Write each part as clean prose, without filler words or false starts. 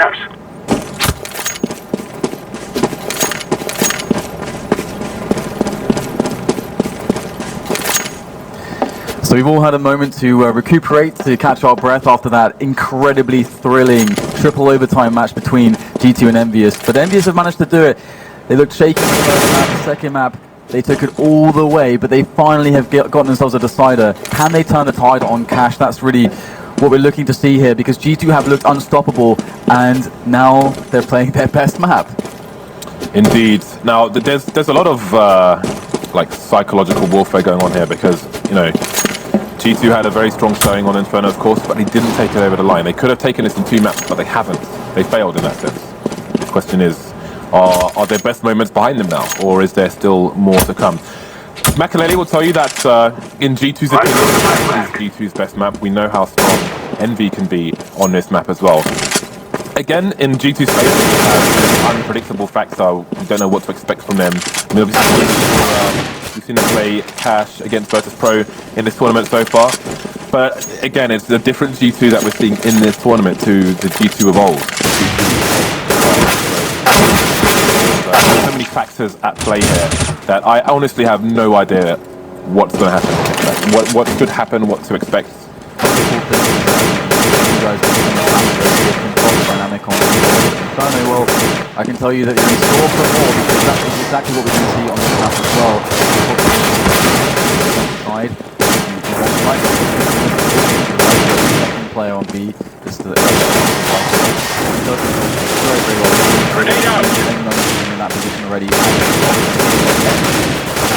Yes. So we've all had a moment to recuperate, to catch our breath after that incredibly thrilling triple overtime match between G2 and EnVyUs. But EnVyUs have managed to do it. They looked shaky in the first map, the second map. They took it all the way, but they finally have gotten themselves a decider. Can they turn the tide on Cash? That's really what we're looking to see here, because G2 have looked unstoppable, and now they're playing their best map. Indeed. Now, there's a lot of like psychological warfare going on here, because, you know, G2 had a very strong showing on Inferno, of course, but they didn't take it over the line. They could have taken this in 2 maps, but they haven't. They failed in that sense. The question is, are their best moments behind them now, or is there still more to come? Makaleli will tell you that in G2's opinion, this is G2's best map. We know how strong Envy can be on this map as well. Again, in G2's favor, we have unpredictable factor. We don't know what to expect from them. I mean, obviously, we've seen them play Cash against Virtus Pro in this tournament so far. But again, it's the different G2 that we're seeing in this tournament to the G2 of old. There's so many factors at play here that I honestly have no idea what's going to happen. What should happen, what to expect. Dynamic on Inferno. Well, I can tell you that you're in store for more, because that is exactly what we're going to see on this map as well. Side, second player on B. This is the very well. Grenade out. In that position already.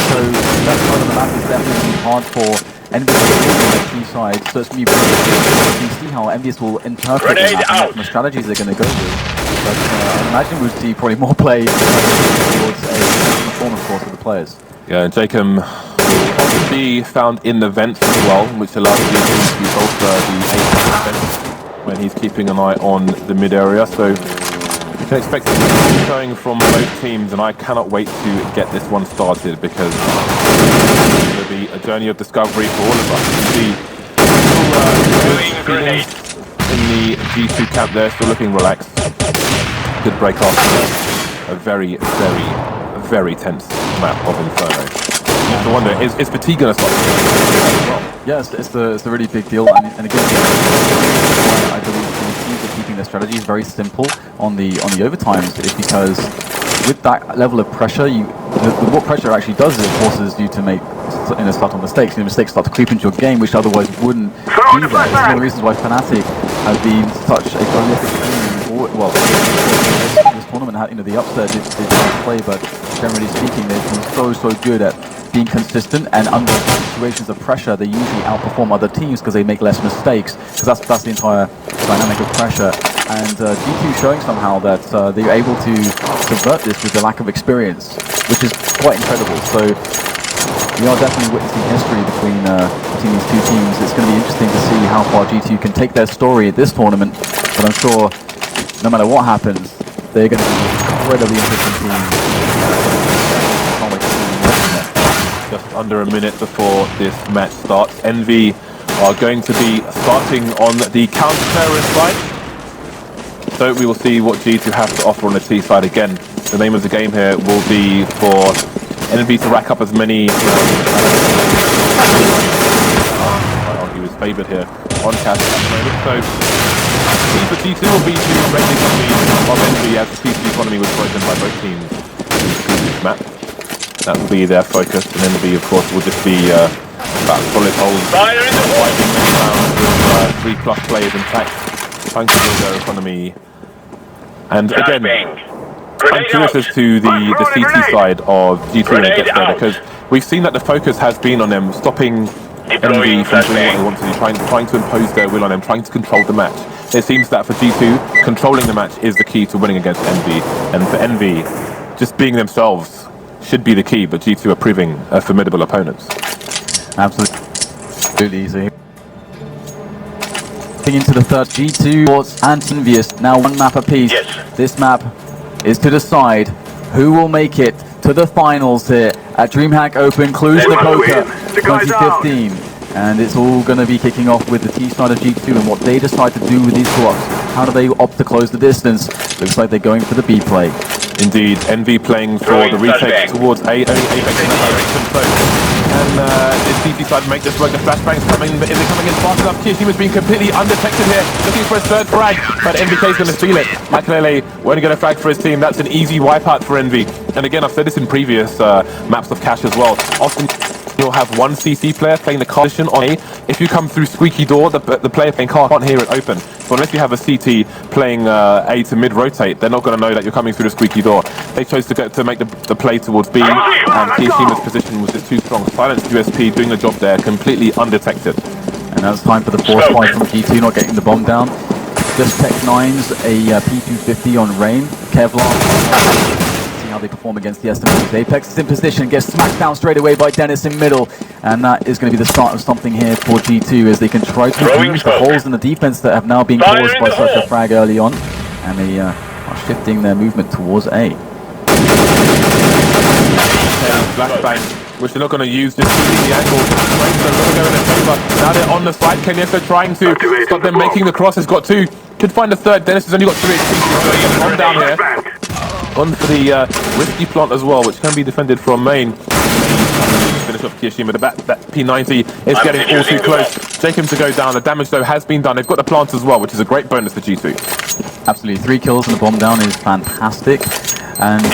So that side of the map is definitely hard for EnVyUs on the key side, so it's going to be very interesting to see how EnVyUs will interpret the strategies they're going to go with. But I imagine we'll see probably more play towards a performance, of course, of the players. Yeah, and Jacob will often be found in the vents as well, which allows you to bolster the A when he's keeping an eye on the mid area. So you can expect something showing from both teams, and I cannot wait to get this one started, because it's going to be a journey of discovery for all of us. You see in the G2 camp there, still looking relaxed. Good break after a very, very, very tense map of Inferno. I wonder, is fatigue going to start? Yes, it's a really big deal, and again, I believe the teams are keeping their strategies very simple on the overtimes, is because with that level of pressure, what pressure actually does is it forces you to make start on mistakes. Mistakes start to creep into your game, which otherwise wouldn't be there. It's one of the reasons why Fnatic has been such a prolific team. Well, this tournament, the upset did play, but generally speaking, they've been so good at being consistent, and under situations of pressure, they usually outperform other teams because they make less mistakes. Because that's the entire dynamic of pressure. And G2 showing somehow that they're able to subvert this with the lack of experience, which is quite incredible. So we are definitely witnessing history between these two teams. It's going to be interesting to see how far G2 can take their story at this tournament. But I'm sure no matter what happens, they're going to be an incredibly interesting team. Just under a minute before this match starts, Envy are going to be starting on the counter-terrorist side. So we will see what G2 has to offer on the T side again. The name of the game here will be for Envy to rack up as many... I argue is favoured here on Cash at the moment. So for G2 will be to break the economy of Envy, as the PC economy was broken by both teams in the previous map. That will be their focus, and Envy, of course, will just be about solid holes, fighting many rounds with 3+ players intact, trying to build their economy. And again, I'm curious as to the CT side of G2 when it gets there, because we've seen that the focus has been on them stopping Envy from doing what they want to do, trying to impose their will on them, trying to control the match. It seems that for G2, controlling the match is the key to winning against Envy, and for Envy, just being themselves should be the key, but G2 are proving formidable opponents. Absolutely easy. Into the third, G2 and EnVyUs, now one map apiece. Yes. This map is to decide who will make it to the finals here at DreamHack Open Cluj-Napoca 2015. And it's all going to be kicking off with the T side of G2 and what they decide to do with these blocks. How do they opt to close the distance? Looks like they're going for the B play. Indeed, EnVy playing for the retake towards A, only Apex in that direction. So can the CT side make this work? The flashbangs coming, but is it coming in fast enough? Team has been completely undetected here, looking for a third frag, but EnVy is going to steal it. Makalele won't get a frag for his team. That's an easy wipeout for EnVy. And again, I've said this in previous maps of Cash as well. Often you'll have one CC player playing the car position on A. If you come through squeaky door, the player playing car can't hear it open. So unless you have a CT playing A to mid-rotate, they're not going to know that you're coming through the squeaky door. They chose to make the play towards B, and Kishima's position was just too strong. Silenced USP, doing the job there, completely undetected. And now it's time for the force fight from G2, not getting the bomb down. Just Tech 9's a P250 on Rain. Kevlar. How they perform against the estimated. Apex is in position, gets smacked down straight away by Dennis in middle, and that is going to be the start of something here for G2 as they can try to use the holes in the defense that have now been caused by such a frag early on, and they are shifting their movement towards A. Flashbang, which they're not going to use, just keeping the angle. Rains are going to go in their favor. Now they're on the side. Kenyatta trying to stop them making the cross. Has got two. Could find a third. Dennis has only got 3 HP, so he gets one down here. On for the risky plant as well, which can be defended from main. Finish off Kiyashima. That P90 is getting all too close. Jacob to go down. The damage though has been done. They've got the plant as well, which is a great bonus for G2. Absolutely, 3 kills and the bomb down is fantastic. And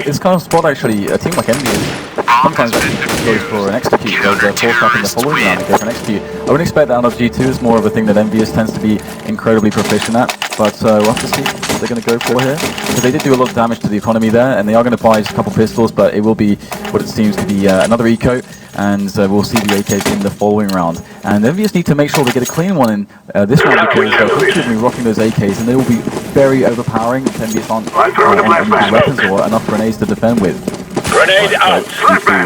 this kind of spot actually, a team like EnVyUs sometimes goes for an execute. They'll force up in the following round and go for an execute. I wouldn't expect that out of G2. It's more of a thing that EnVyUs tends to be incredibly proficient at. But we'll have to see what they're going to go for here. Because they did do a lot of damage to the economy there, and they are going to buy a couple pistols, but it will be what it seems to be another eco. And we'll see the AKs in the following round. And EnVyUs need to make sure they get a clean one in this round, because they're going to be rocking those AKs, and they will be very overpowering if EnVyUs aren't any weapons or enough grenades to defend with. Grenade out!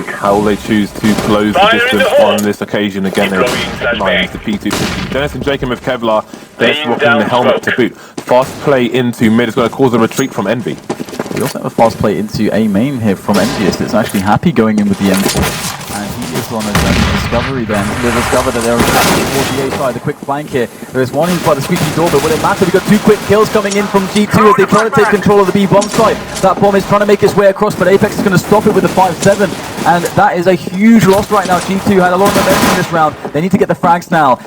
How will they choose to close the distance on this occasion? Again, they're the P250. Dennis and Jacob with Kevlar. Dennis rocking the helmet to boot. Fast play into mid is going to cause a retreat from EnVy. We also have a fast play into A main here from EnVyUs. It's actually Happy going in with the M4. And he is on a journey of discovery then. They discovered that there was towards the A side, the quick flank here. There is one who's by the squeaky door, but will it matter? We've got 2 quick kills coming in from G2 as they try to take control of the B bomb site. That bomb is trying to make its way across, but Apex is going to stop it with a 5-7. And that is a huge loss right now. G2 had a lot of momentum in this round. They need to get the frags now.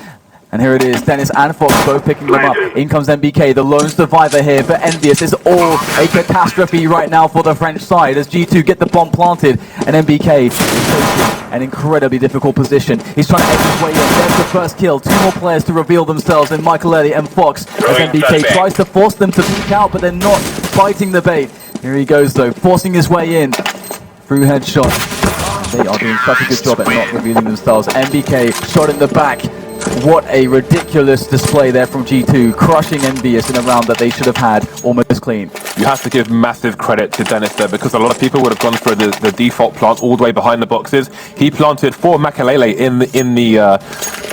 And here it is, Dennis and Fox both picking them up. In comes MBK, the lone survivor here for EnVyUs. It's all a catastrophe right now for the French side as G2 get the bomb planted. And MBK is taking an incredibly difficult position. He's trying to edge his way in. There's the first kill. 2 more players to reveal themselves in Michael Ellie and Fox. As MBK tries to force them to peek out, but they're not biting the bait. Here he goes though, forcing his way in through headshot. They are doing such a good job at not revealing themselves. MBK shot in the back. What a ridiculous display there from G2, crushing EnVyUs in a round that they should have had almost clean. You have to give massive credit to Dennis there, because a lot of people would have gone for the default plant all the way behind the boxes. He planted for Makalele in the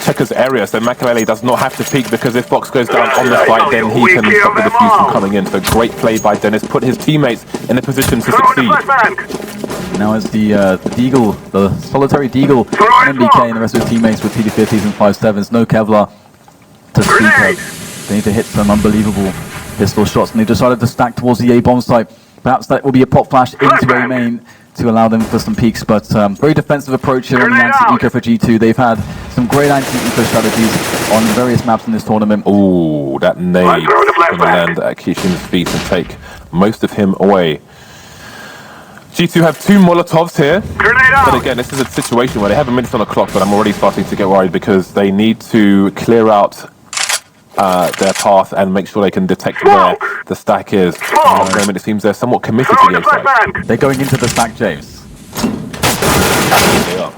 checkers area, so Makalele does not have to peek, because if Fox goes down on the fight, then he can stop the defuse from coming in. So great play by Dennis, put his teammates in a position to succeed. Now as the Deagle, the solitary Deagle, MBK and the rest of his teammates with PD50s and 5.7s, no Kevlar to speak of. They need to hit some unbelievable pistol shots, and they decided to stack towards the A bomb site. Perhaps that will be a pop flash into A main to allow them for some peaks, but very defensive approach here on the anti-eco for G2. They've had some great anti-eco strategies on various maps in this tournament. Ooh, that nade is going to land at Kishin's feet and take most of him away. G2 have 2 Molotovs here, but again, this is a situation where they have a minute on the clock, but I'm already starting to get worried because they need to clear out their path and make sure they can detect where the stack is. At the moment, it seems they're somewhat committed to the A side. They're going into the stack, James. They are.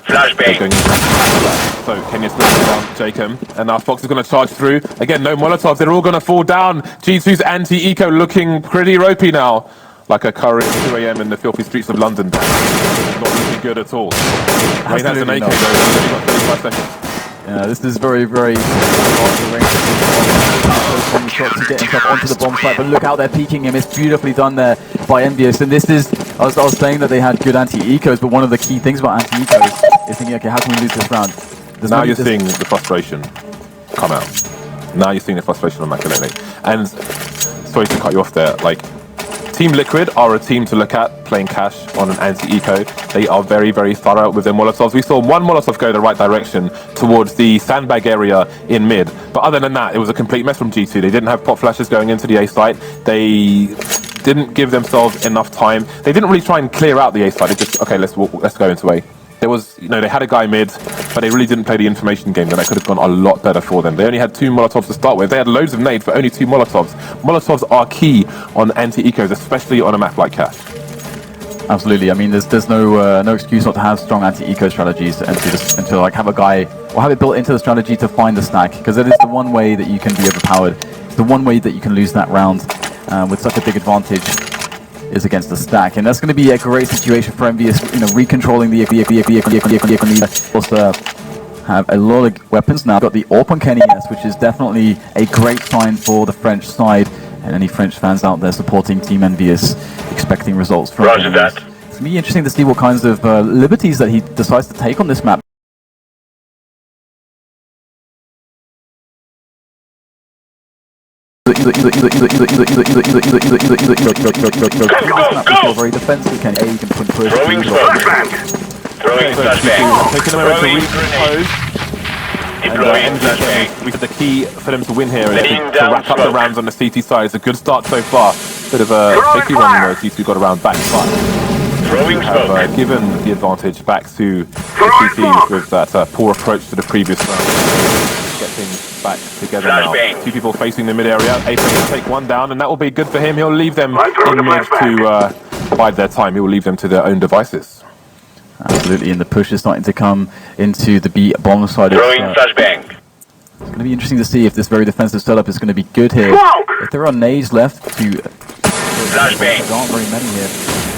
They're going into the stack. So Kenya's slowing down Jacob, and now Fox is going to charge through. Again, no Molotovs, they're all going to fall down. G2's anti-eco looking pretty ropey now. Like a current 2 AM in the filthy streets of London. Not looking good at all. Rain has an AK though, he's only got 35 seconds. Yeah, this is very, very hard to range shots to get himself onto the bomb site, but look how they're peeking him. It's beautifully done there by EnVyUs. And this is, I was saying that they had good anti-ecos, but one of the key things about anti-ecos is thinking, okay, how can we lose this round? Now you're seeing the frustration come out. Now you're seeing the frustration on Makalele. And sorry to cut you off there, like, Team Liquid are a team to look at playing cash on an anti-eco. They are very, very thorough with their Molotovs. We saw one Molotov go the right direction towards the sandbag area in mid. But other than that, it was a complete mess from G2. They didn't have pop flashes going into the A site. They didn't give themselves enough time. They didn't really try and clear out the A site. They just, okay, let's go into A. There was, they had a guy mid, but they really didn't play the information game. Then that could have gone a lot better for them. They only had 2 Molotovs to start with. They had loads of nades, but only 2 Molotovs. Molotovs are key on anti-ecos, especially on a map like Cash. Absolutely. I mean, there's no excuse not to have strong anti-eco strategies and to like have a guy or have it built into the strategy to find the snack, because it is the one way that you can be overpowered. It's the one way that you can lose that round with such a big advantage. Is against the stack, and that's going to be a great situation for EnVyUs, recontrolling the also have a lot of weapons now. Got the AWP on Kenny S, which is definitely a great sign for the French side, and any French fans out there supporting Team EnVyUs, expecting results from EnVyUs. It's going to be interesting to see what kinds of liberties that he decides to take on this map. Very defensive. Can you can push Throwing flashbang. Throwing flashbang. Taking a moment to recompose. Deploying flashbang. We said the key for them to win here is to wrap up the rounds on the CT side. It's a good start so far. Bit of a shaky one where G2 got around back, but have given the advantage back to the CTs with that poor approach to the previous round. Get things back together now. 2 people facing the mid area. Apex will take one down, and that will be good for him. He'll leave them in mid to bide their time. He will leave them to their own devices. Absolutely, and the push is starting to come into the B bomb side. Flashbang. It's going to be interesting to see if this very defensive setup is going to be good here. If there are nades left to... Flashbang. There aren't very many here.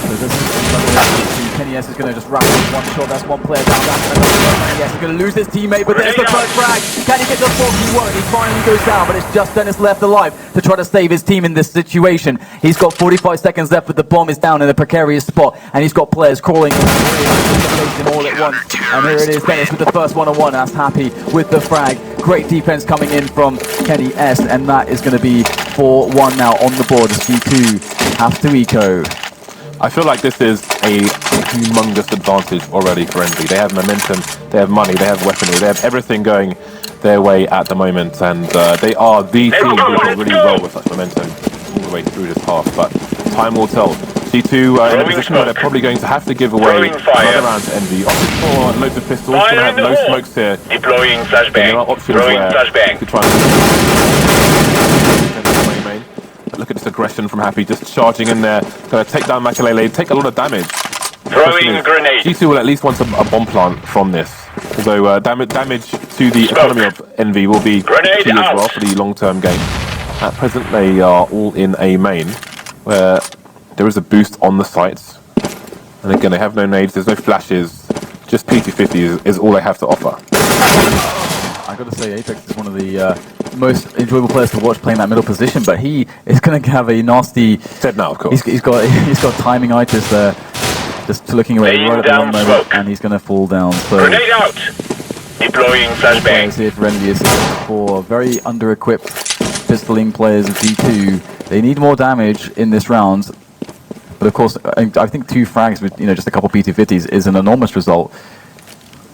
So this is Kenny S is going to just wrap up one shot. That's one player down. Kenny S is going to lose his teammate, but there's the first frag. Can he get the full? He won't. He finally goes down, but it's just Dennis left alive to try to save his team in this situation. He's got 45 seconds left, but the bomb is down in a precarious spot, and he's got players crawling all at once. And here it is, Dennis with the first one-on-one. That's happy with the frag. Great defense coming in from Kenny S, and that is going to be 4-1 now on the board as G2 have to eco. I feel like this is a humongous advantage already for EnVy. They have momentum, they have money, they have weaponry, they have everything going their way at the moment, and they are the team who can really roll with such momentum all the way through this half, but time will tell. G2 in a position where they're probably going to have to give away another round to EnVy. Opting for loads of pistols, going to have no smokes here. Deploying flashbang. There are options where you could try and look at this aggression from Happy, just charging in there, going to take down Makalele, take a lot of damage. Throwing grenade. G2 will at least want a bomb plant from this, although damage to the economy of EnVy will be key as well for the long-term game. At present, they are all in a main, where there is a boost on the sites, and again, they have no nades, there's no flashes, just PT-50 is all they have to offer. I got to say, Apex is one of the most enjoyable players to watch playing that middle position, but he is going to have a nasty... Dead now, of course. He's got timing-itis there, just looking away right at the wrong moment, and he's going to fall down. So grenade out. Deploying flashbang. Here for EnVyUs, for very under-equipped pistoling players of G2. They need more damage in this round, but of course, I think 2 frags with just a couple PT-50s is an enormous result.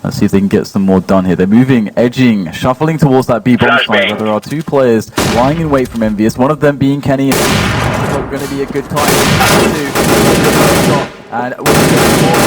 Let's see if they can get some more done here. They're moving, edging, shuffling towards that B-bomb side. There are 2 players lying in wait from EnVyUs, one of them being Kenny. It's going to be a good time and we'll get more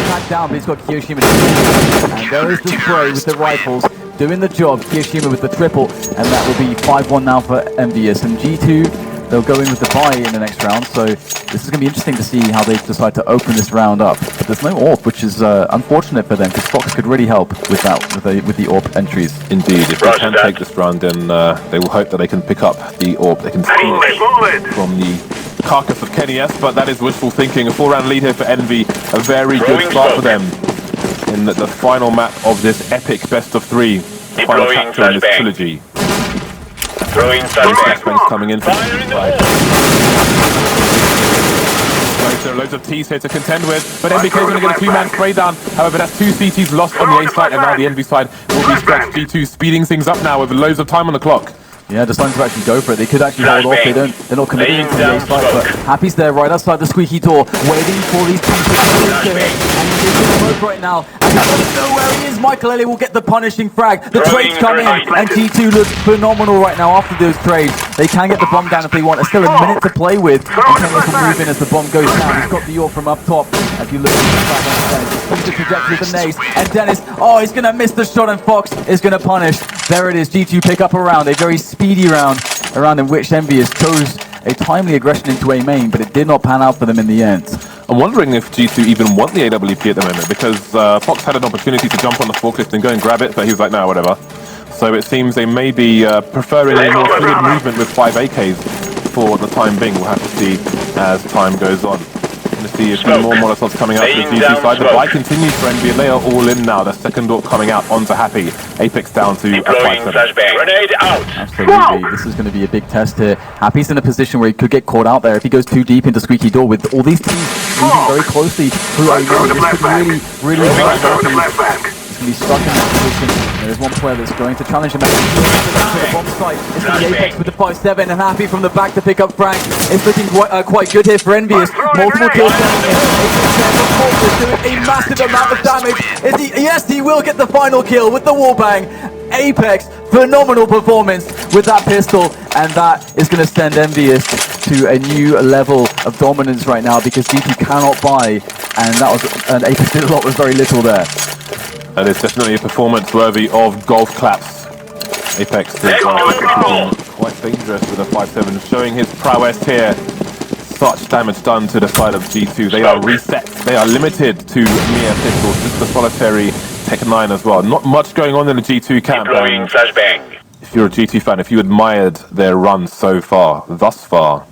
back down, but he's got Kiyoshima. And there is the spray with the rifles, doing the job. Kiyoshima with the triple, and that will be 5-1 now for EnVyUs. And G2, they'll go in with the buy in the next round, so this is going to be interesting to see how they decide to open this round up. But there's no AWP, which is unfortunate for them, because Fox could really help with that, with the AWP entries. Indeed, if they can take this round, then they will hope that they can pick up the AWP. They can steal it from the carcass of Kenny S, but that is wishful thinking. A 4-round lead here for EnVy, a very good start for them in the final map of this epic best of 3, the final chapter in this trilogy. Throwing flashbang. Coming in from the side. Loads of T's here to contend with, but NBK is going to get a 2-man spray down. However, that's 2 CTs lost on the A side, and now the EnVy side will be stretched. G2 speeding things up now with loads of time on the clock. Yeah, deciding to actually go for it. They could actually hold off. They're not committing to the A side, but Happy's there right outside the squeaky door, waiting for these teams to come into it. And he's in smoke right now. And he doesn't know where he is. Michael Ellie will get the punishing frag. The trades come in, and G2 looks phenomenal right now after those trades. They can get the bomb down if they want. There's still a minute to play with. And Kenya can move in as the bomb goes down. He's got the AWP from up top. As you look at the frag on Dennis, the trajectory of the nades. And Dennis, oh, he's going to miss the shot, and Fox is going to punish. There it is. G2 pick up a round. A very speedy round in which EnVyUs chose a timely aggression into A main, but it did not pan out for them in the end. I'm wondering if G2 even want the AWP at the moment, because Fox had an opportunity to jump on the forklift and go and grab it, but he was like, no, whatever. So it seems they may be preferring a more fluid movement with 5 AKs for the time being. We'll have to see as time goes on. Going to see a few more Molotovs coming out to the G2 side. The buy continues for EnVyUs. They are all in now. The second AWP coming out onto Happy. Apex down to a 5-7. Grenade out. Absolutely. This is going to be a big test here. Happy's in a position where he could get caught out there if he goes too deep into Squeaky Door with all these teams moving very closely through A main. This could really hurt. He's stuck in that position. There's one player that's going to challenge him. To the bomb site. It's the Apex with the 5-7 and Happy from the back to pick up Frank. It's looking quite good here for EnVyUs. Multiple kills down here. Apex is doing a massive amount of damage. Yes, he will get the final kill with the wallbang. Apex, phenomenal performance with that pistol, and that is going to send EnVyUs to a new level of dominance right now, because G2 cannot buy, and Apex did a lot with very little there. That is definitely a performance worthy of golf claps. Apex is quite dangerous with a 5-7, showing his prowess here. Such damage done to the side of G2. They are reset. They are limited to mere pistols. Just the solitary Tech 9 as well. Not much going on in the G2 camp. If you're a G2 fan, if you admired their run so far, thus far,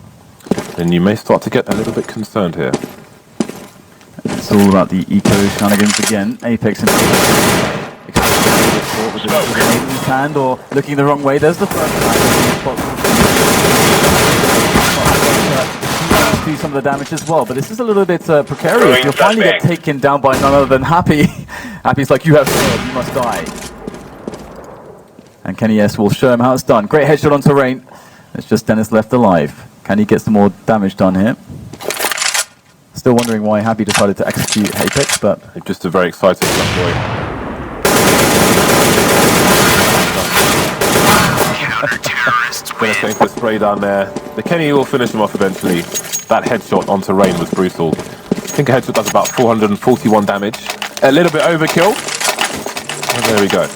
then you may start to get a little bit concerned here. It's all about the eco shenanigans again. Apex and with the grenade in his hand, or looking the wrong way. There's the first do some of the damage as well, but this is a little bit precarious. You'll finally get taken down by none other than Happy. Happy's like, you have failed, you must die. And Kenny S will show him how it's done. Great headshot onto Rain. It's just Dennis left alive. Can he get some more damage done here? Still wondering why Happy decided to execute Apex, but just a very exciting young boy. Gonna take the spray down there. The Kenny will finish him off eventually. That headshot onto Rain was brutal. I think a headshot does about 441 damage. A little bit overkill. And there we go.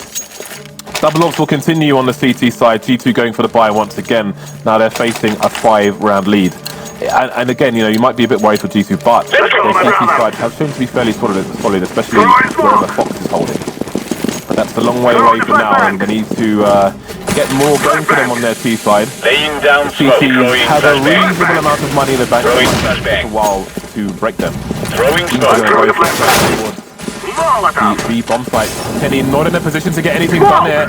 Double ops will continue on the CT side. G2 going for the buy once again. Now they're facing a 5-round lead. And again, you know, you might be a bit worried for G2, but their CT side has shown to be fairly solid, especially wherever Fox is holding. But that's a long way away for now, and they need to get more going for them on their T side. Laying down CTs have a reasonable amount of money in the bank. It might take a while to break them. Throwing the bomb site. Kenny not in a position to get anything done here.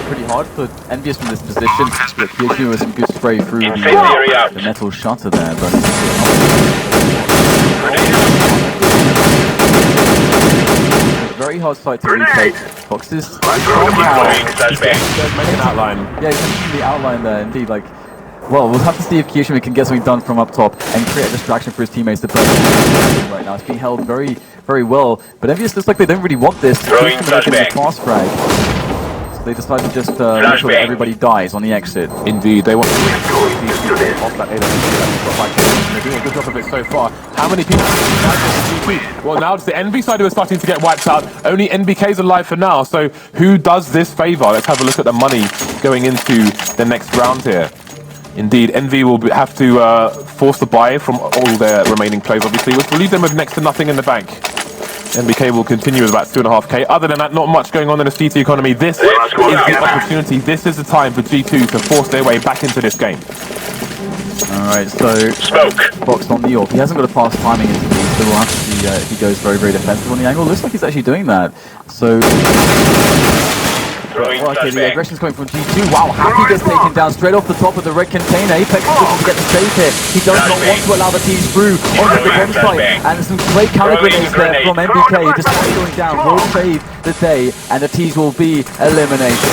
Pretty hard for EnVyUs from this position. But PhD was some good spray through the metal shutter there, but very hard site to retake. Foxes making outline. Yeah, he's making the outline there, indeed. Like, well, we'll have to see if Kyoshima can get something done from up top and create a distraction for his teammates to play right now. It's being held very, very well, but EnVyUs looks like they don't really want this. Kyoshima making the fast frag. So they decide to just make sure that everybody dies on the exit. Indeed, they want to off that AWP. They're doing a good job of it so far. How many people? Well, now it's the EnVy side who are starting to get wiped out. Only NBK's alive for now. So who does this favor? Let's have a look at the money going into the next round here. Indeed, EnVy will have to force the buy from all their remaining plays, obviously, which will leave them with next to nothing in the bank. NBK will continue with about 2.5k. Other than that, not much going on in the CT economy. This is the opportunity. This is the time for G2 to force their way back into this game. Alright, so Fox on the AWP. He hasn't got a fast timing into these, so we'll have to see if he goes very, very defensive on the angle. Looks like he's actually doing that. So Throwing Okay, the flashbang. aggression's coming from G2. Wow, Happy gets taken down straight off the top of the red container. Apex is looking to get the save here. He does not want to allow the teams through onto the bomb site. And some great counter grenades there from NBK. Just going down will save the day, and the T's will be eliminated.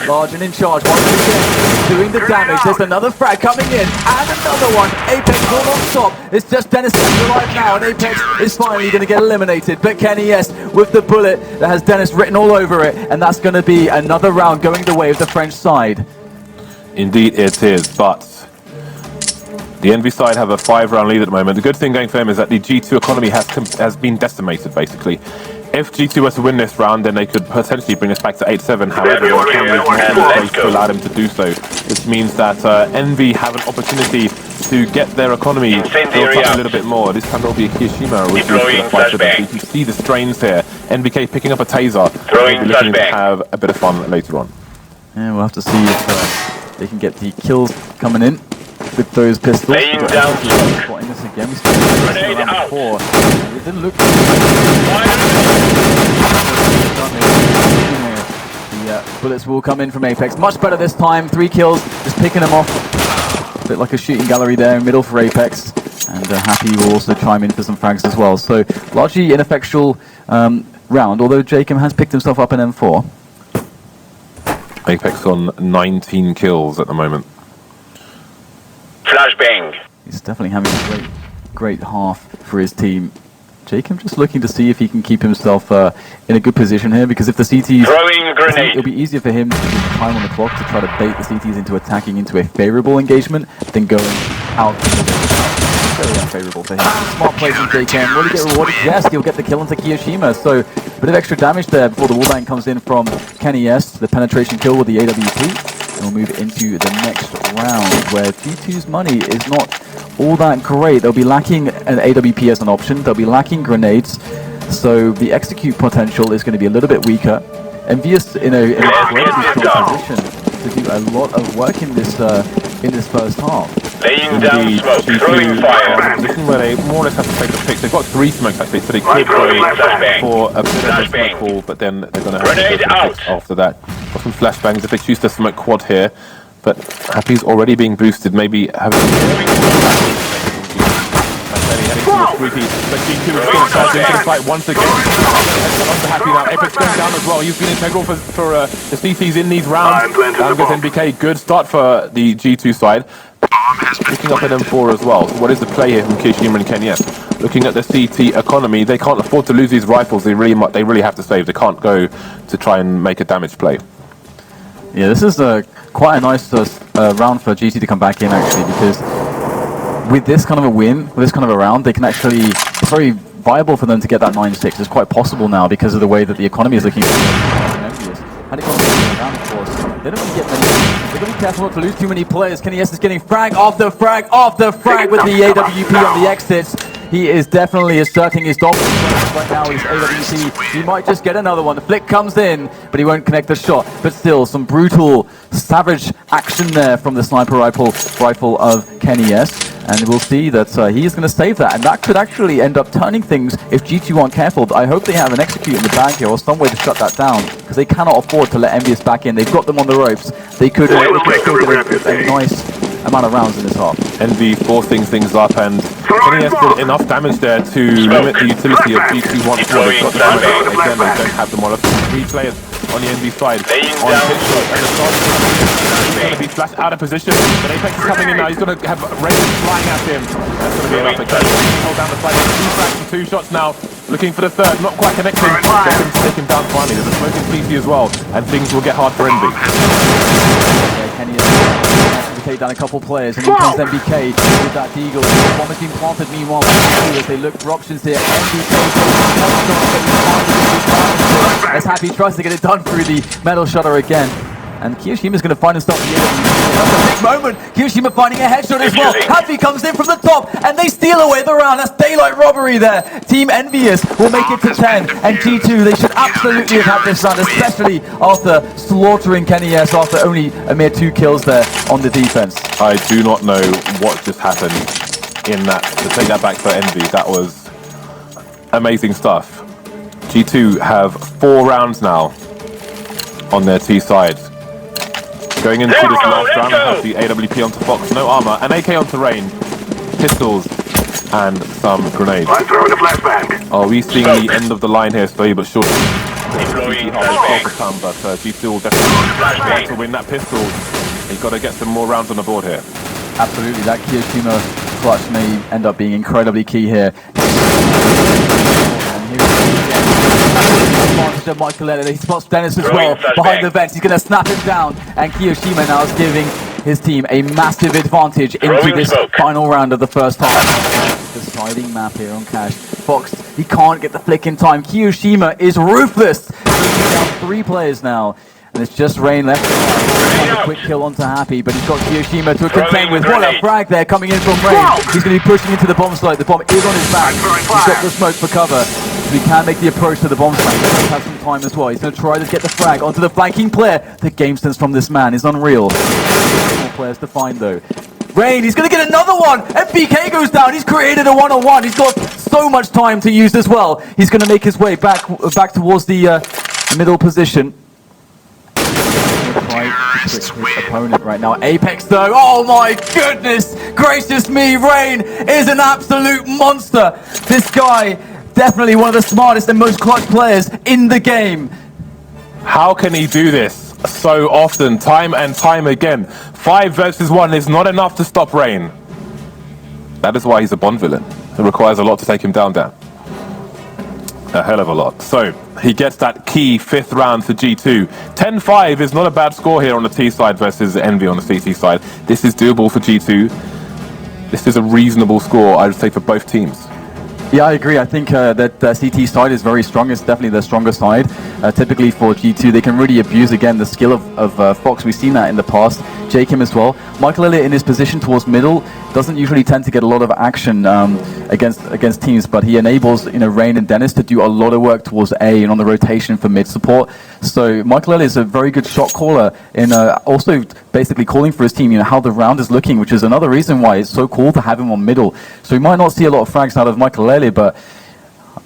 Large and in charge once again, doing the damage. There's another frag coming in, and another one. Apex all on top. It's just Dennis alive now, and Apex is finally going to get eliminated. But Kenny S with the bullet that has Dennis written all over it, and that's going to be another round going the way of the French side. Indeed it is, but the Envy side have a 5-round lead at the moment. The good thing going for them is that the G2 economy has been decimated, basically. If G2 was to win this round, then they could potentially bring us back to 8-7. However, the economy is not in place to allow them to do so, which means that Envy have an opportunity to get their economy built up a little bit more. This time there will be a Kiyashima, which is going to fight for them. So you can see the strains here. NBK picking up a taser. They'll be looking to have a bit of fun later on. Yeah, we'll have to see if they can get the kills coming in with those pistols. Laying down smoke. Spotting this again. We started Grenade around out. before. It didn't look the bullets will come in from Apex. Much better this time. 3 kills, just picking them off. A bit like a shooting gallery there in middle for Apex. And Happy will also chime in for some frags as well. So largely ineffectual round, although Jacob has picked himself up in M4. Apex on 19 kills at the moment. Flashbang. He's definitely having a great half for his team. Jacob just looking to see if he can keep himself in a good position here, because if the CTs... Throwing a grenade. It'll be easier for him to use time on the clock to try to bait the CTs into attacking into a favourable engagement than going out. Very unfavourable for him. Smart play from JKM. Will he get rewarded? Yes, he'll get the kill onto Kiyashima. So a bit of extra damage there before the wallbang comes in from Kenny S. The penetration kill with the AWP. And we'll move into the next round where G2's money is not all that great. They'll be lacking an AWP as an option. They'll be lacking grenades. So the execute potential is going to be a little bit weaker. EnVyUs in a incredibly strong position to do a lot of work in this first half. Laying down smoke. Throwing fire. A position where they more or less have to take the pick. They've got 3 smokes actually, so they could go for a bit of a smoke call, but then they're going to have to go for the picks after that. Got some flashbangs if they choose to smoke quad here, but Happy's already being boosted. Maybe having. But G2 is going to charge into the fight once again. Onto Happy now. Apex going down as well. He's been integral for the CTs in these rounds. Down goes NBK. Good start for the G2 side. Picking up an M4 as well. So what is the play here from Kiyashima and Kenya? Looking at the CT economy, they can't afford to lose these rifles. They really have to save. They can't go to try and make a damage play. Yeah, this is quite a nice round for GT to come back in actually, because with this kind of a win, with this kind of a round, they can actually, it's very viable for them to get that 9-6. It's quite possible now because of the way that the economy is looking. Had it gone around, of course, they don't really get many. They've got to be careful not to lose too many players. Kenny S is getting frag after frag after frag with the AWP on the exits. He is definitely asserting his dominance right now with his AWP. He might just get another one. The flick comes in, but he won't connect the shot. But still, some brutal, savage action there from the sniper rifle of Kenny S. And we'll see that he is going to save that. And that could actually end up turning things if G2 aren't careful. I hope they have an execute in the bag here or some way to shut that down, because they cannot afford to let EnVyUs back in. They've got them on the ropes. They could still get a nice amount of rounds in this half. Envy forcing things up, and Kenny S did enough damage there to limit the utility of G2 once more. They've got the damage. Again, they don't have the molotov. 3 players on the Envy side on pistol, and the start is going to be flashed out of position. But Apex is coming in now. He's going to have Raven flying at him. That's going to be enough. Hold down the fight. 2 frags and 2 shots now. Looking for the third, not quite connecting. Take him down finally. There's a smoking PC as well, and things will get hard for Envy. Kenny has to take down a couple players, and here comes NBK with that deagle. The bomb has been planted meanwhile as they look for options here. NBK as Happy tries to get it done through the metal shutter again. And Kiyoshima's going to find himself in the end. That's a big moment. Kiyashima finding a headshot as well. Happy comes in from the top, and they steal away the round. That's daylight robbery there. Team EnVyUs will make it to 10, and G2, they should absolutely have had this round, especially after slaughtering Kenny S after only a mere 2 kills there on the defense. I do not know what just happened in that, to take that back for Envy. That was amazing stuff. G2 have 4 rounds now on their T side. Going into this last round, I have the AWP onto Fox, no armor, an AK onto Rain, pistols, and some grenades. I'm throwing a flashbang. Are we seeing the end of the line here, slowly but surely? Deploying But G2 will definitely want to win that pistol. He's got to get some more rounds on the board here. Absolutely, that Kiyoshima clutch may end up being incredibly key here. And here is Michael Elliott. He spots Dennis as well behind the vents. He's going to snap him down, and Kiyoshima now is giving his team a massive advantage into this final round of the first half. The sliding map here on Cash. Fox, he can't get the flick in time. Kiyoshima is ruthless. He's down 3 players now. And it's just Rain left. A quick kill onto Happy, but he's got Kiyoshima to contend with. What a frag there coming in from Rain. He's going to be pushing into the bomb site. The bomb is on his back. He's got the smoke for cover. So he can make the approach to the bomb site. He does have some time as well. He's going to try to get the frag onto the flanking player. The game sense from this man is unreal. More players to find though. Rain, he's going to get another one. MBK goes down. He's created a one-on-one. He's got so much time to use as well. He's going to make his way back towards the middle position. His opponent right now. Apex though, oh my goodness gracious me, Rain is an absolute monster. This guy, definitely one of the smartest and most clutch players in the game. How can he do this so often, time and time again? 5 versus 1 is not enough to stop Rain. That is why he's a Bond villain. It requires a lot to take him down. A hell of a lot. So he gets that key 5th round for G2. 10-5 is not a bad score here on the T side versus Envy on the CT side. This is doable for G2. This is a reasonable score, I would say, for both teams. Yeah, I agree. I think that the CT side is very strong. It's definitely the stronger side. Typically for G2, they can really abuse, again, the skill of Fox. We've seen that in the past. Jakim as well. Michael Elliott in his position towards middle doesn't usually tend to get a lot of action against teams, but he enables Rain and Dennis to do a lot of work towards A and on the rotation for mid support. So Michael Elliott is a very good shot caller in also basically calling for his team, how the round is looking, which is another reason why it's so cool to have him on middle. So we might not see a lot of frags out of Michael Elliott, but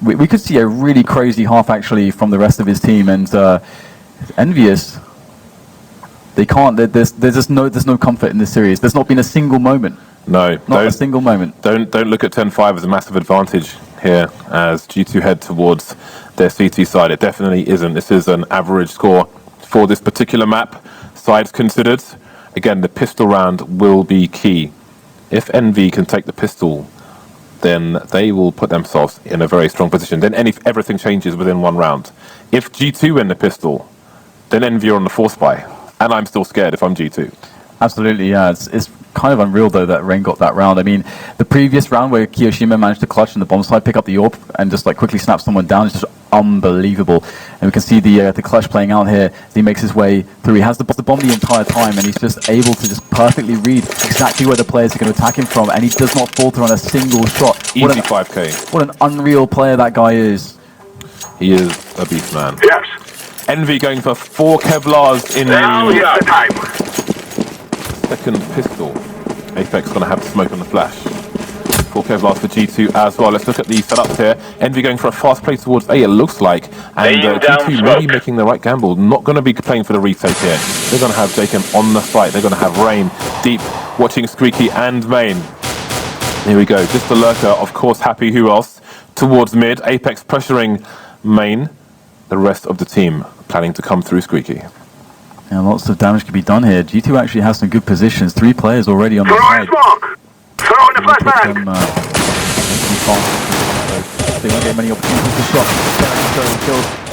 we could see a really crazy half actually from the rest of his team. And EnVyUs, they can't. There's no comfort in this series. There's not been a single moment. No, not a single moment. Don't look at 10-5 as a massive advantage here as G2 head towards their CT side. It definitely isn't. This is an average score for this particular map. Sides considered, again, the pistol round will be key. If Envy can take the pistol, then they will put themselves in a very strong position. Then everything changes within 1 round. If G2 win the pistol, then Envy are on the 4th spy. And I'm still scared if I'm G2. Absolutely, yeah. It's kind of unreal, though, that Rain got that round. I mean, the previous round where Kiyoshima managed to clutch on the bomb side, pick up the AWP, and just quickly snap someone down is just unbelievable. And we can see the clutch playing out here as he makes his way through. He has the bomb the entire time, and he's just able to just perfectly read exactly where the players are going to attack him from, and he does not falter on a single shot. Easy 5K. What an unreal player that guy is. He is a beast, man. Yes. Envy going for 4 Kevlars in Now is the time. second pistol. Apex going to have the smoke on the flash. 4 Kevlars for G2 as well. Let's look at the setups here. Envy going for a fast play towards A, it looks like. And G2 maybe making the right gamble. Not going to be playing for the retake here. They're going to have Jakim on the site. They're going to have Rain deep, watching Squeaky and Main. Here we go. Just the lurker, of course, Happy. Who else? Towards mid. Apex pressuring Main. The rest of the team planning to come through Squeaky. Yeah, lots of damage can be done here. G2 actually has some good positions. 3 players already on the side. Throw in the flashbang. They won't get many opportunities to shot.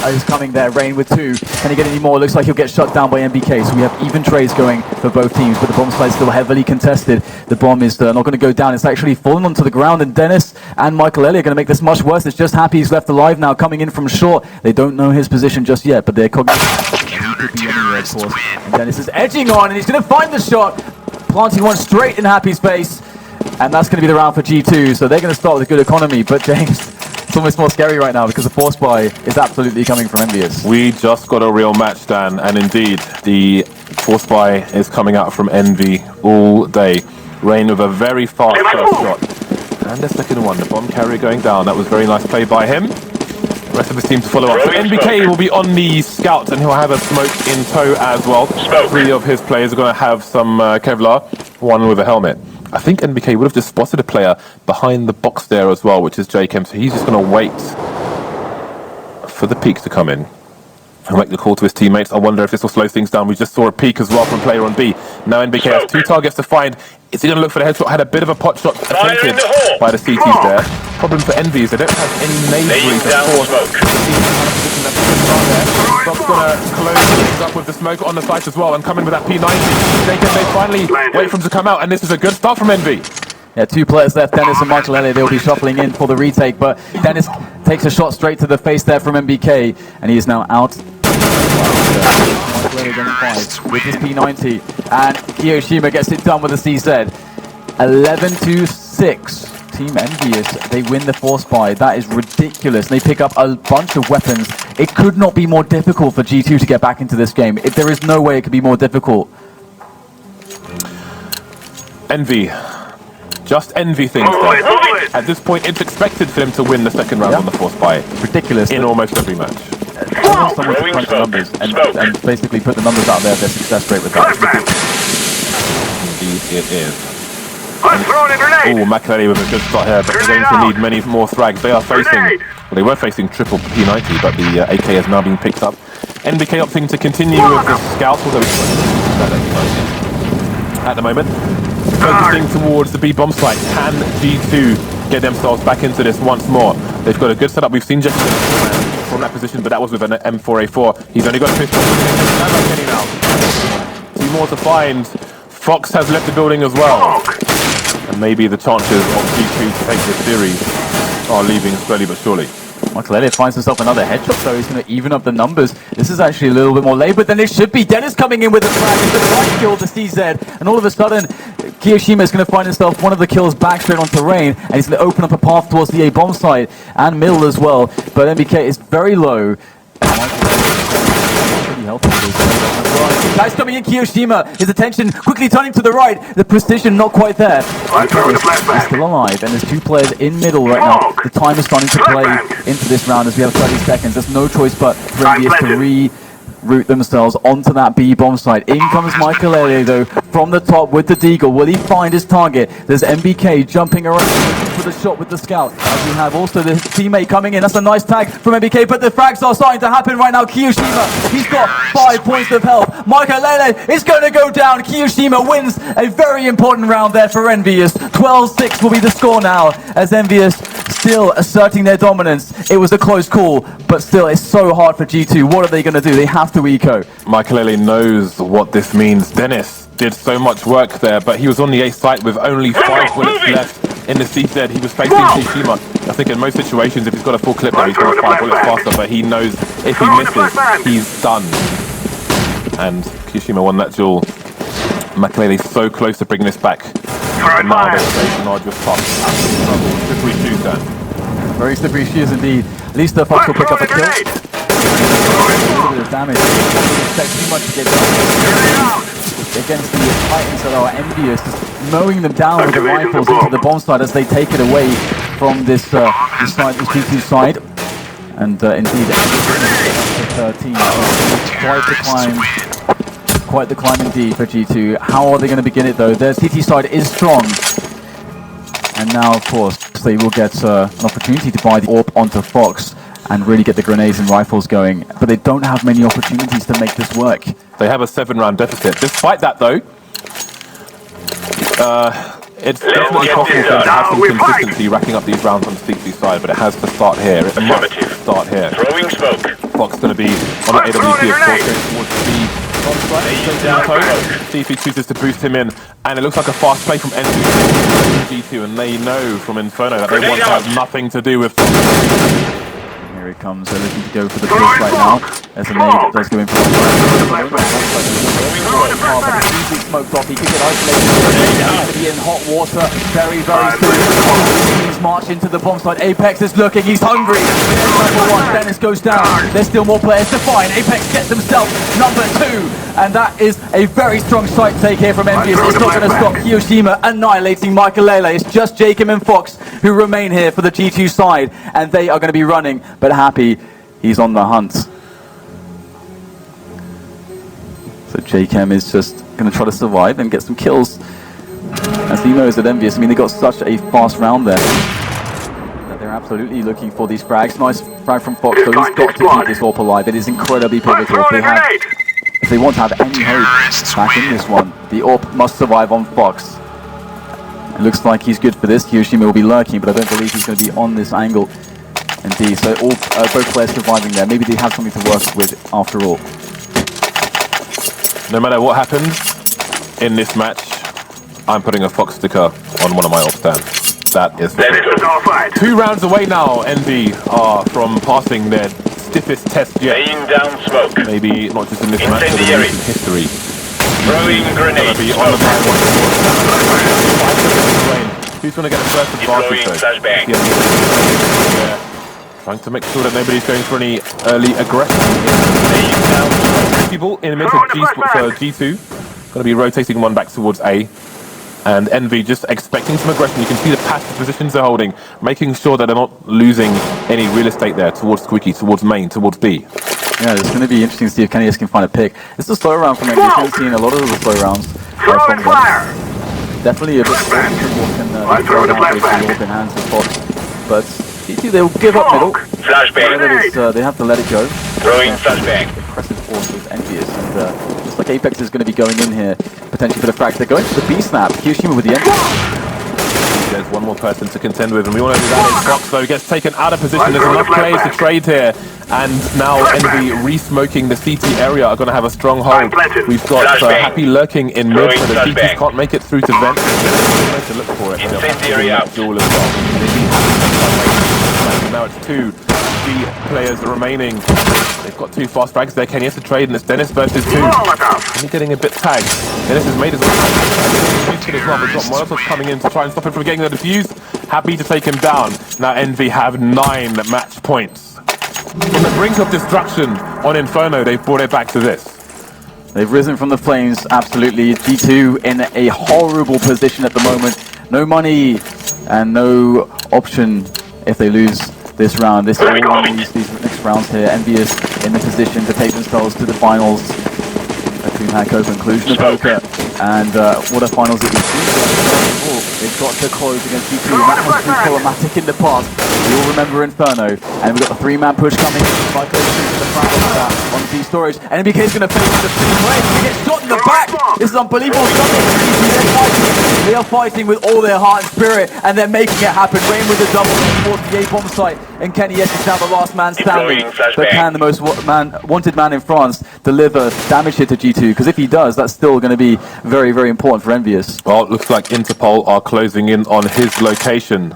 Is coming there. Rain with 2. Can he get any more? Looks like he'll get shut down by MBK. So we have even trades going for both teams, but the bomb side is still heavily contested. The bomb is not going to go down. It's actually fallen onto the ground, and Dennis and Michael Elliott are going to make this much worse. It's just Happy he's left alive now, coming in from short. They don't know his position just yet, but they're cognizant. He could be anywhere, of course. And Dennis is edging on, and he's going to find the shot, planting one straight in Happy's face. And that's going to be the round for G2. So they're going to start with a good economy, but James, it's almost more scary right now because the force buy is absolutely coming from EnVyUs. We just got a real match, Dan, and indeed the force buy is coming out from Envy all day. Rain with a very fast first shot. And the second one, the bomb carrier going down. That was very nice play by him. Rest of his team to follow up. So Throwing NBK smoke. will be on the scout, and he'll have a smoke in tow as well. Smoke. 3 of his players are going to have some Kevlar, 1 with a helmet. I think NBK would have just spotted a player behind the box there as well, which is JKM, so he's just going to wait for the peak to come in. He'll make the call to his teammates. I wonder if this will slow things down. We just saw a peak as well from player on B. Now NBK has 2 targets to find. Is he going to look for the headshot? Had a bit of a pot shot attempted in the hole. by the CTs there. Problem for Envy is they don't have any nades Laying really to down force. smoke. Bob's going to close things up with the smoke on the site as well and come in with that P90. They finally wait for him to come out, and this is a good start from Envy. Yeah, 2 players left, Dennis and Michael Ele. They'll be shuffling in for the retake, but Dennis takes a shot straight to the face there from MBK, and he is now out. Michael Ele getting 5 with his P90, and Kiyoshima gets it done with the CZ. 11-6. Team EnVyUs, they win the force buy. That is ridiculous. They pick up a bunch of weapons. It could not be more difficult for G2 to get back into this game. There is no way it could be more difficult. Envy. Just Envy things Bullet, there. bullet. At this point, it's expected for them to win the second round Yeah. on the force buy Ridiculous. in almost every match. Someone to crunch the numbers and basically put the numbers out there, their success rate with that. Flashbang. Indeed it is. I'm throwing a grenade. Oh, Makaleli with a good start here, but they're going to need many more frags. They are facing, Grenade. well, they were facing triple P90, but the AK has now been picked up. NBK opting to continue with the scout, although it's at the moment. Focusing towards the B bomb site. Can G2 get themselves back into this once more? They've got a good setup. We've seen Jeff from that position, but that was with an M4A4. He's only got a pistol. Now. 2 more to find. Fox has left the building as well. And maybe the chances of G2 to take this series are leaving slowly but surely. Michael Elliott finds himself another headshot, so he's going to even up the numbers. This is actually a little bit more laboured than it should be. Dennis coming in with a frag. He's going to try to kill the CZ, and all of a sudden, Kiyoshima is going to find himself one of the kills back straight onto rain, and he's going to open up a path towards the A bomb site and middle as well. But MBK is very low. Pretty healthy. Guys coming in, Kiyoshima. His attention quickly turning to the right. The precision not quite there. I'm throwing a He's flashbang. still alive, and there's 2 players in middle right now. The time is starting to play into this round as we have 30 seconds. There's no choice but for EnVyUs to reroute themselves onto that B bomb site. In comes Michael Ele though from the top with the Deagle. Will he find his target? There's MBK jumping around for the shot with the scout. As we have also the teammate coming in. That's a nice tag from MBK, but the frags are starting to happen right now. Kiyoshima, he's got 5 points of health. Michael Ele is going to go down. Kiyoshima wins a very important round there for EnVyUs. 12-6 will be the score now as EnVyUs still asserting their dominance. It was a close call, but still it's so hard for G2. What are they going to do? They have to eco. Michael Ele knows what this means. Dennis did so much work there, but he was on the A site with only 5 bullets left in the CZ. He was facing Kiyoshima. I think in most situations, if he's got a full clip there, he's got 5 bullets faster, but he knows if he misses, he's done. And Kiyoshima won that duel. Michael Ele so close to bringing this back. Throwing Now fire. they face an arduous task. Slippery shoes there. Very slippery shoes indeed. At least the Fox will pick up a kill. A little bit of damage. Don't expect too much to get done against the Titans that are EnVyUs, just mowing them down with the rifles into the bomb site as they take it away from this side, this G2 side. And indeed, 13. Quite the climb indeed for G2. How are they going to begin it though? Their CT side is strong. And now, of course, they will get an opportunity to buy the AWP onto Fox and really get the grenades and rifles going. But they don't have many opportunities to make this work. They have a 7-round deficit. Despite that, though, it's definitely possible for them to have some consistency racking up these rounds on the CT side, but it has to start here. It must start here. Throwing smoke. Fox going to be on the AWP, of course, going towards the see if he chooses to boost him in, and it looks like a fast play from G2, and they know from Inferno that they want to have nothing to do with Fox. Here it comes, they're looking to go for the push right now. As a nade does go in for easily smoked off. He could get isolated. He's going to be in hot water very, very soon. He's marched into the bomb site. Apex is looking. He's hungry. There's number 1. Dennis goes down. There's still more players to find. Apex gets himself number 2. And that is a very strong site take here from EnVyUs. It's not going to stop Hiroshima annihilating Michael. It's just Jacob and Fox who remain here for the G2 side. And they are going to be running, but Happy, he's on the hunt. So JChem is just going to try to survive and get some kills. As he knows that EnVyUs, I mean, they got such a fast round there that they're absolutely looking for these frags. Nice frag from Fox, so he's got to keep this AWP alive. It is incredibly pivotal. If they want to have any hope back in this one, the AWP must survive on Fox. It looks like he's good for this. Hiroshima will be lurking, but I don't believe he's going to be on this angle. Indeed, so both players surviving there. Maybe they have something to work with after all. No matter what happens in this match, I'm putting a Fox sticker on one of my AWP stands. That is for 2 rounds away now. Envy are from passing their stiffest test yet. Laying down smoke. Maybe not just in this match, but in recent history. Throwing grenade. On the who's going to get the first advantage though? Flashbang. Yeah. Trying to make sure that nobody's going for any early aggression. People in the midst of G2. Going to be rotating one back towards A. And Envy just expecting some aggression. You can see the passive positions they're holding, making sure that they're not losing any real estate there towards Squeaky, towards main, towards B. Yeah, it's going to be interesting to see if KennyS can find a pick. It's a slow round from EnVyUs. We've seen a lot of the slow rounds. Throwing fire! Definitely a bit more in hands of Fox. But G2, they'll give up middle. Flashbang. They have to let it go. Throwing flashbang. Impressive force with EnVyUs. And looks like Apex is going to be going in here, potentially for the frags. They're going for the B snap. Hiroshima with the end. There's one more person to contend with, and we all know that is Fox, though, gets taken out of position. There's enough players to trade here, and now Envy re-smoking the CT area are going to have a strong hold. We've got Happy lurking in mid, so the CTs can't make it through to vent. To look for it. Incendiary out. Duel as well. Now it's 2 G players remaining. They've got 2 fast frags there. KennyS to trade, and it's Dennis versus 2. Kenny getting a bit tagged. Dennis has made his way. We've got Molotov coming in to try and stop him from getting the defuse. Happy to take him down. Now Envy have 9 match points. On the brink of destruction on Inferno, they've brought it back to this. They've risen from the flames, absolutely. G2 in a horrible position at the moment. No money and no option if they lose this round. This is all on these next rounds here. EnVyUs in the position to take themselves to the finals. DreamHack Open Cluj-Napoca, and what a finals it was. They've got to close against G2, and that has been problematic in the past. We all remember Inferno, and we've got the 3-man push coming. Michael into the front of that on D storage, and MBK is going to finish the same way. He gets shot in the back. This is unbelievable. They are fighting with all their heart and spirit, and they're making it happen. Rain with a double towards the A bomb site, and KennyS is now the last man standing. But can the most wanted man in France deliver damage here to G2? Because if he does, that's still going to be very, very important for EnVyUs. Well, it looks like Interpol are closing in on his location.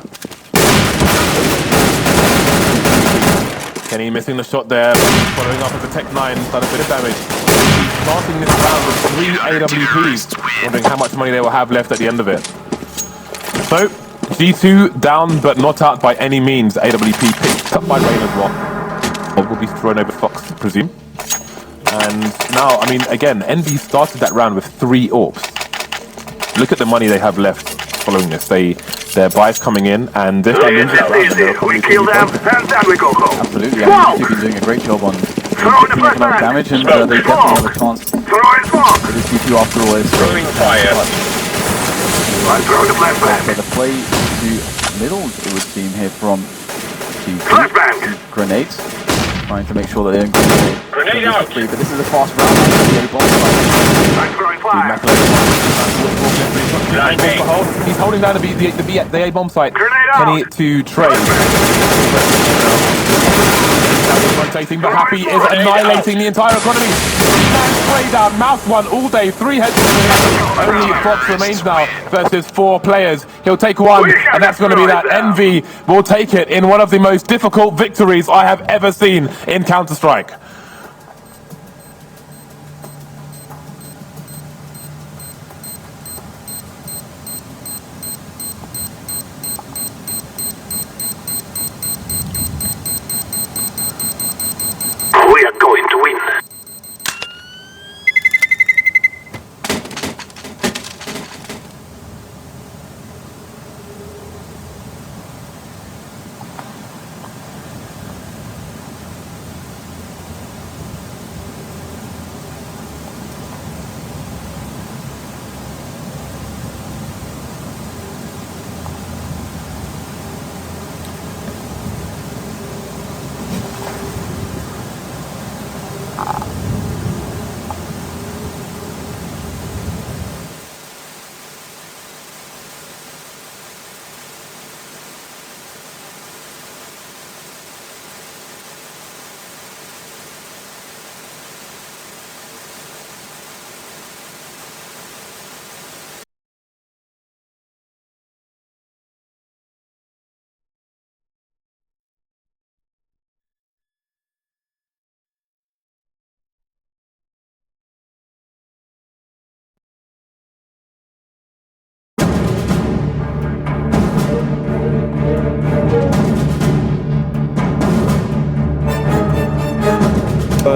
Kenny missing the shot there, following up with the Tech 9, done a bit of damage. He's starting this round with 3 AWPs, wondering how much money they will have left at the end of it. So, G2 down but not out by any means. AWP picked up by Rain as well. Will be thrown over Fox, I presume. And now, I mean, again, Envy started that round with 3 AWPs. Look at the money they have left following this. Their buys coming in, and this one loses round. We kill them, and then we go home. Absolutely, and they've been doing a great job on taking a lot of damage, and they definitely have a chance. It is G2 after all. Throwing fire. So the play to middle, it would seem here from G2. Grenades, trying to make sure that they don't get Grenade out. but this is a fast round. He's holding down the A bomb site. Kenny to trade. Rotating, but Happy is annihilating the entire economy. 3-man spray down, mouse one all day, 3 heads in the head. Only Fox remains now versus 4 players. He'll take 1, and that's going to be that. Envy will take it in one of the most difficult victories I have ever seen in Counter-Strike.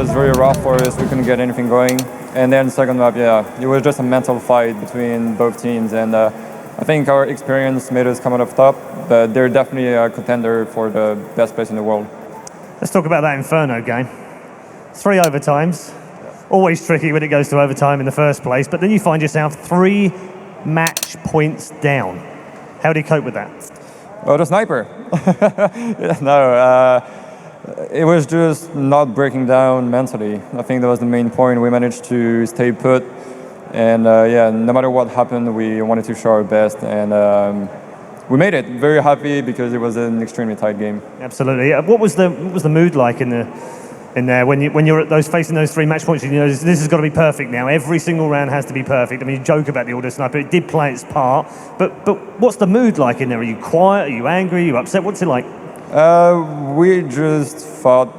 was very rough for us. We couldn't get anything going. And then second map, yeah, it was just a mental fight between both teams. And I think our experience made us come out of top, but they're definitely a contender for the best place in the world. Let's talk about that Inferno game. 3 overtimes. Always tricky when it goes to overtime in the first place, but then you find yourself 3 match points down. How do you cope with that? Oh, the sniper. No, it was just not breaking down mentally. I think that was the main point. We managed to stay put, and yeah, no matter what happened, we wanted to show our best, and we made it. Very happy because it was an extremely tight game. Absolutely. What was the mood like in there when you're at those facing those 3 match points? You know, this has got to be perfect now. Every single round has to be perfect. I mean, you joke about the auto sniper. It did play its part, but what's the mood like in there? Are you quiet? Are you angry? Are you upset? What's it like? We just thought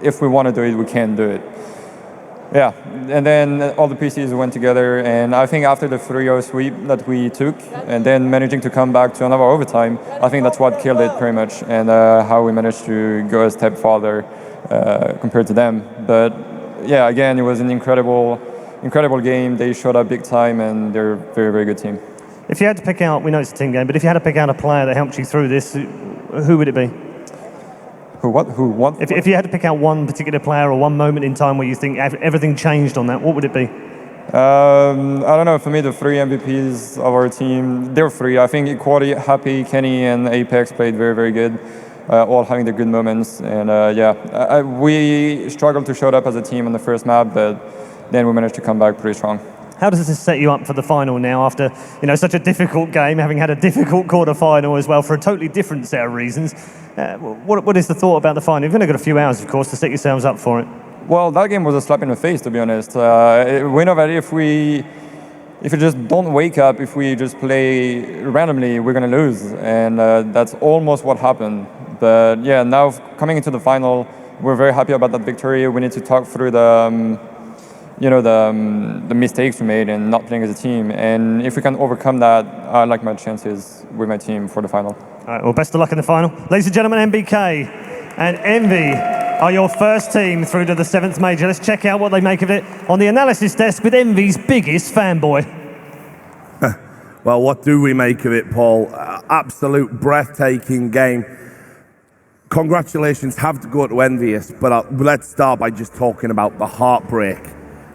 if we want to do it, we can do it. Yeah, and then all the pieces went together, and I think after the 3-0 sweep that we took, and then managing to come back to another overtime, I think that's what killed it pretty much, and how we managed to go a step farther compared to them. But yeah, again, it was an incredible game. They showed up big time, and they're a very, very good team. If you had to pick out, we know it's a team game, but if you had to pick out a player that helped you through this, who would it be? Who what? If you had to pick out one particular player or one moment in time where you think everything changed on that, what would it be? I don't know. For me, the 3 MVPs of our team, they're 3. I think Equality, Happy, Kenny, and Apex played very, very good. All having their good moments, and yeah, we struggled to show up as a team on the first map, but then we managed to come back pretty strong. How does this set you up for the final now after, you know, such a difficult game, having had a difficult quarter-final as well for a totally different set of reasons? What is the thought about the final? You've only got a few hours, of course, to set yourselves up for it. Well, that game was a slap in the face, to be honest. We know that if we just don't wake up, if we just play randomly, we're going to lose, and that's almost what happened. But yeah, now coming into the final, we're very happy about that victory. We need to talk through the mistakes we made and not playing as a team. And if we can overcome that, I like my chances with my team for the final. All right, well, best of luck in the final. Ladies and gentlemen, MBK and EnVy are your first team through to the 7th major. Let's check out what they make of it on the analysis desk with EnVy's biggest fanboy. Well, what do we make of it, Paul? Absolute breathtaking game. Congratulations have to go to EnVyUs, but let's start by just talking about the heartbreak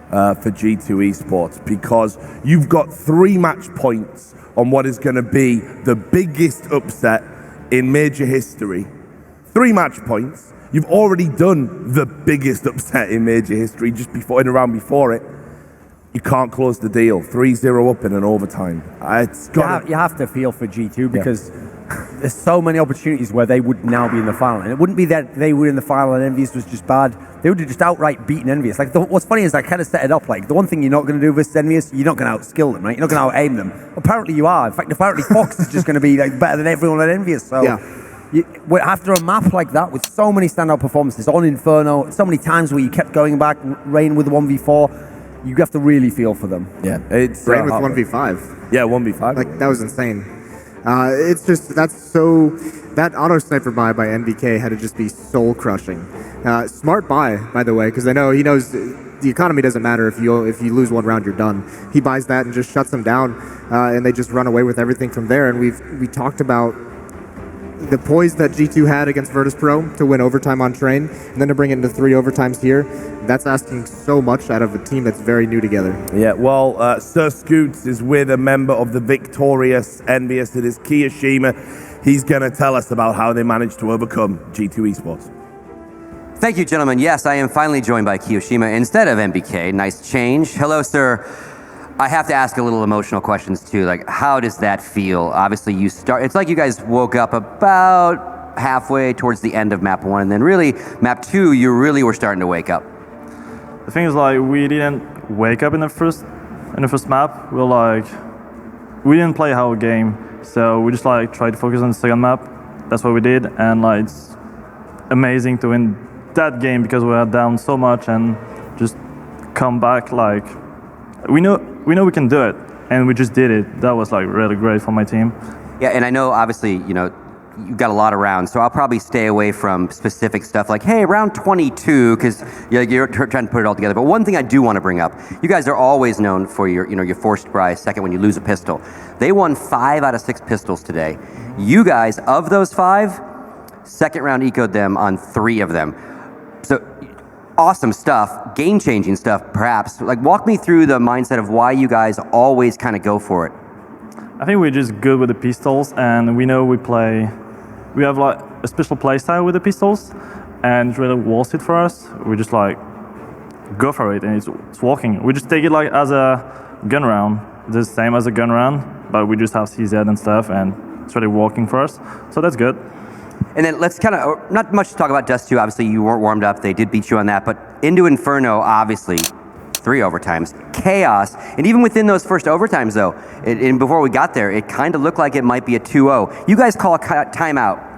for G2 Esports, because you've got 3 match points on what is going to be the biggest upset in major history. 3 match points. You've already done the biggest upset in major history just before, in a round before it. You can't close the deal. 3-0 up in an overtime. You have to feel for G2 because there's so many opportunities where they would now be in the final. And it wouldn't be that they were in the final and EnVyUs was just bad. They would have just outright beaten EnVyUs. Like, what's funny is I kind of set it up like, the one thing you're not going to do versus EnVyUs, you're not going to outskill them, right? You're not going to out-aim them. Apparently you are. In fact, apparently Fox is just going to be like better than everyone at EnVyUs. So after a map like that with so many standout performances on Inferno, so many times where you kept going back, Rain with 1v4, you have to really feel for them. Yeah, it's Rain with 1v5. Yeah, 1v5. Like, that was insane. It's just, that auto sniper by NVK had to just be soul crushing. Smart by the way, because I know he knows the economy doesn't matter. If you lose 1 round, you're done. He buys that and just shuts them down, and they just run away with everything from there. And we talked about the poise that G2 had against Virtus Pro to win overtime on Train, and then to bring it into 3 overtimes here. That's asking so much out of a team that's very new together. Yeah, well, Sir Scoots is with a member of the victorious EnVyUs. It is Kiyoshima. He's going to tell us about how they managed to overcome G2 Esports. Thank you, gentlemen. Yes, I am finally joined by Kiyoshima instead of MBK. Nice change. Hello, sir. I have to ask a little emotional questions too. Like, how does that feel? Obviously, it's like you guys woke up about halfway towards the end of map 1, and then really, map 2, you really were starting to wake up. The thing is, like, we didn't wake up in the first map. We didn't play our game, so we just like tried to focus on the second map. That's what we did, and like, it's amazing to win that game because we were down so much and just come back. Like, we know we can do it, and we just did it. That was like really great for my team. Yeah, and I know obviously, you know, you've got a lot of rounds, so I'll probably stay away from specific stuff like, hey, round 22, because you're trying to put it all together. But one thing I do want to bring up, you guys are always known for your forced by second when you lose a pistol. They won 5 out of 6 pistols today. You guys, of those 5, second round ecoed them on 3 of them. So awesome stuff, game-changing stuff, perhaps. Like, walk me through the mindset of why you guys always kind of go for it. I think we're just good with the pistols, and we know we have like a special play style with the pistols, and it's really worth it for us. We just like go for it, and it's working. We just take it like as a gun round, the same as a gun round, but we just have CZ and stuff, and it's really working for us. So that's good. And then let's kind of, not much to talk about Dust 2, obviously you weren't warmed up, they did beat you on that, but into Inferno, obviously, 3 overtimes, chaos, and even within those first overtimes though, and before we got there, it kind of looked like it might be a 2-0. You guys call a timeout